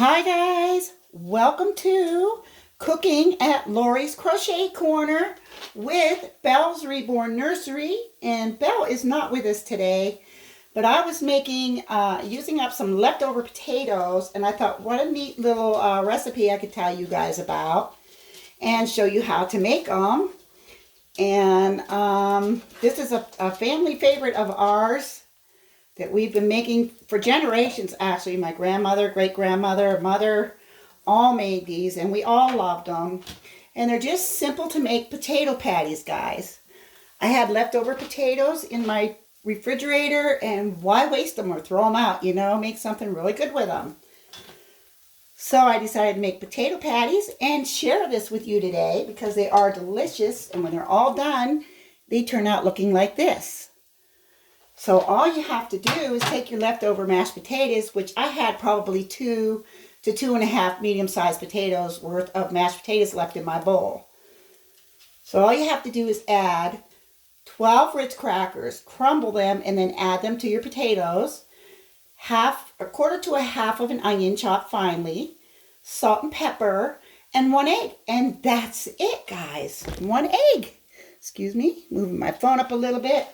Hi guys, welcome to Cooking at Lori's Crochet Corner with Belle's Reborn Nursery. And Belle is not with us today, but I was using up some leftover potatoes, and I thought what a neat little recipe I could tell you guys about and show you how to make them. And this is a family favorite of ours that we've been making for generations, actually. My grandmother, great-grandmother, mother, all made these, and we all loved them. And they're just simple to make potato patties, guys. I had leftover potatoes in my refrigerator, and why waste them or throw them out, you know? Make something really good with them. So I decided to make potato patties and share this with you today because they are delicious, and when they're all done, they turn out looking like this. So all you have to do is take your leftover mashed potatoes, which I had probably 2 to 2.5 medium-sized potatoes worth of mashed potatoes left in my bowl. So all you have to do is add 12 Ritz crackers, crumble them, and then add them to your potatoes. A quarter to a half of an onion chopped finely, salt and pepper, and 1 egg. And that's it, guys. 1 egg. Excuse me, moving my phone up a little bit.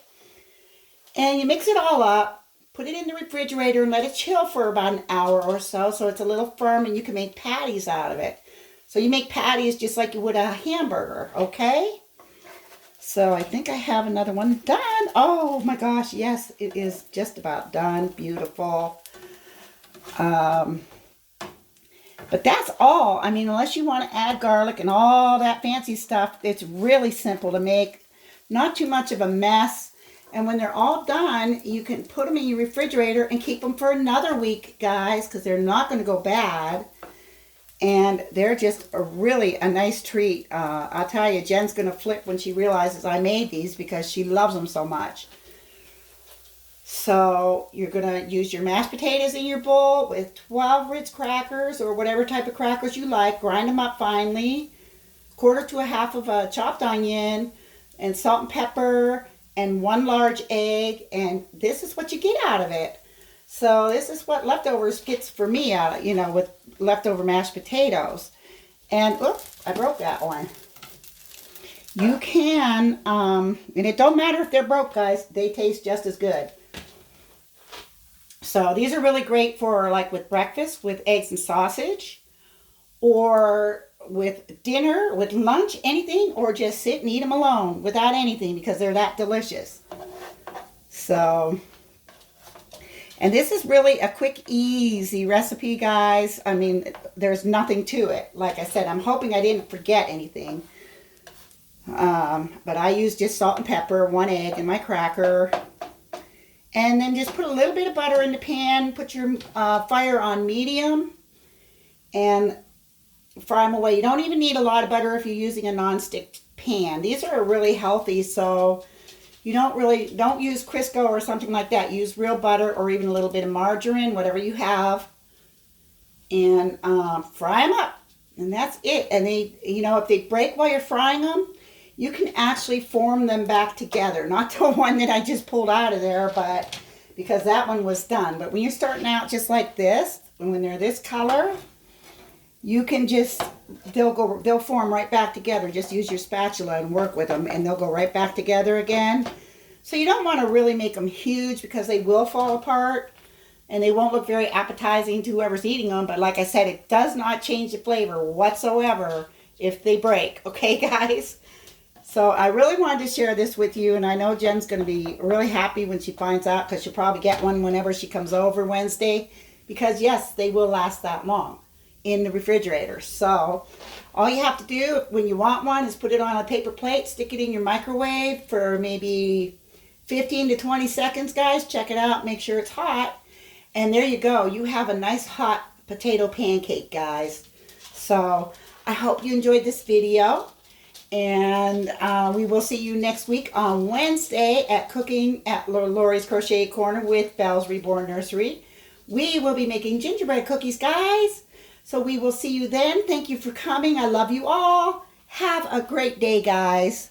And you mix it all up, put it in the refrigerator, and let it chill for about an hour or so it's a little firm, and you can make patties out of it. So you make patties just like you would a hamburger, okay? So I think I have another one done. Oh my gosh, yes, it is just about done. Beautiful. But that's all. I mean, unless you want to add garlic and all that fancy stuff, it's really simple to make. Not too much of a mess. And when they're all done, you can put them in your refrigerator and keep them for another week, guys, because they're not going to go bad. And they're just really a nice treat. I'll tell you, Jen's going to flip when she realizes I made these because she loves them so much. So you're going to use your mashed potatoes in your bowl with 12 Ritz crackers or whatever type of crackers you like. Grind them up finely. Quarter to a half of a chopped onion and salt and pepper. And 1 large egg, and this is what you get out of it. So this is what leftovers gets for me out, with leftover mashed potatoes. And, oops, I broke that one. You can, and it don't matter if they're broke, guys. They taste just as good. So these are really great for, like, with breakfast, with eggs and sausage, or with dinner, with lunch, anything, or just sit and eat them alone without anything because they're that delicious. So, and this is really a quick, easy recipe, guys. I mean, there's nothing to it. Like I said, I'm hoping I didn't forget anything. But I used just salt and pepper, 1 egg, and my cracker. And then just put a little bit of butter in the pan. Put your fire on medium. And fry them away. You don't even need a lot of butter if you're using a non-stick pan. These are really healthy, so you don't use Crisco or something like that. Use real butter or even a little bit of margarine, whatever you have, and fry them up. And that's it. And they, if they break while you're frying them, you can actually form them back together. Not the one that I just pulled out of there, but because that one was done. But when you're starting out just like this, and when they're this color, you can just, they'll form right back together. Just use your spatula and work with them, and they'll go right back together again. So you don't want to really make them huge because they will fall apart, and they won't look very appetizing to whoever's eating them. But like I said, it does not change the flavor whatsoever if they break. Okay, guys? So I really wanted to share this with you, and I know Jen's going to be really happy when she finds out because she'll probably get one whenever she comes over Wednesday because, yes, they will last that long in the refrigerator. So all you have to do when you want one is put it on a paper plate, stick it in your microwave for maybe 15 to 20 seconds, guys. Check it out, make sure it's hot, and there you go. You have a nice hot potato pancake, guys. So I hope you enjoyed this video, and we will see you next week on Wednesday at Cooking at Lori's Crochet Corner with Belle's Reborn Nursery. We will be making gingerbread cookies, guys. So we will see you then. Thank you for coming. I love you all. Have a great day, guys.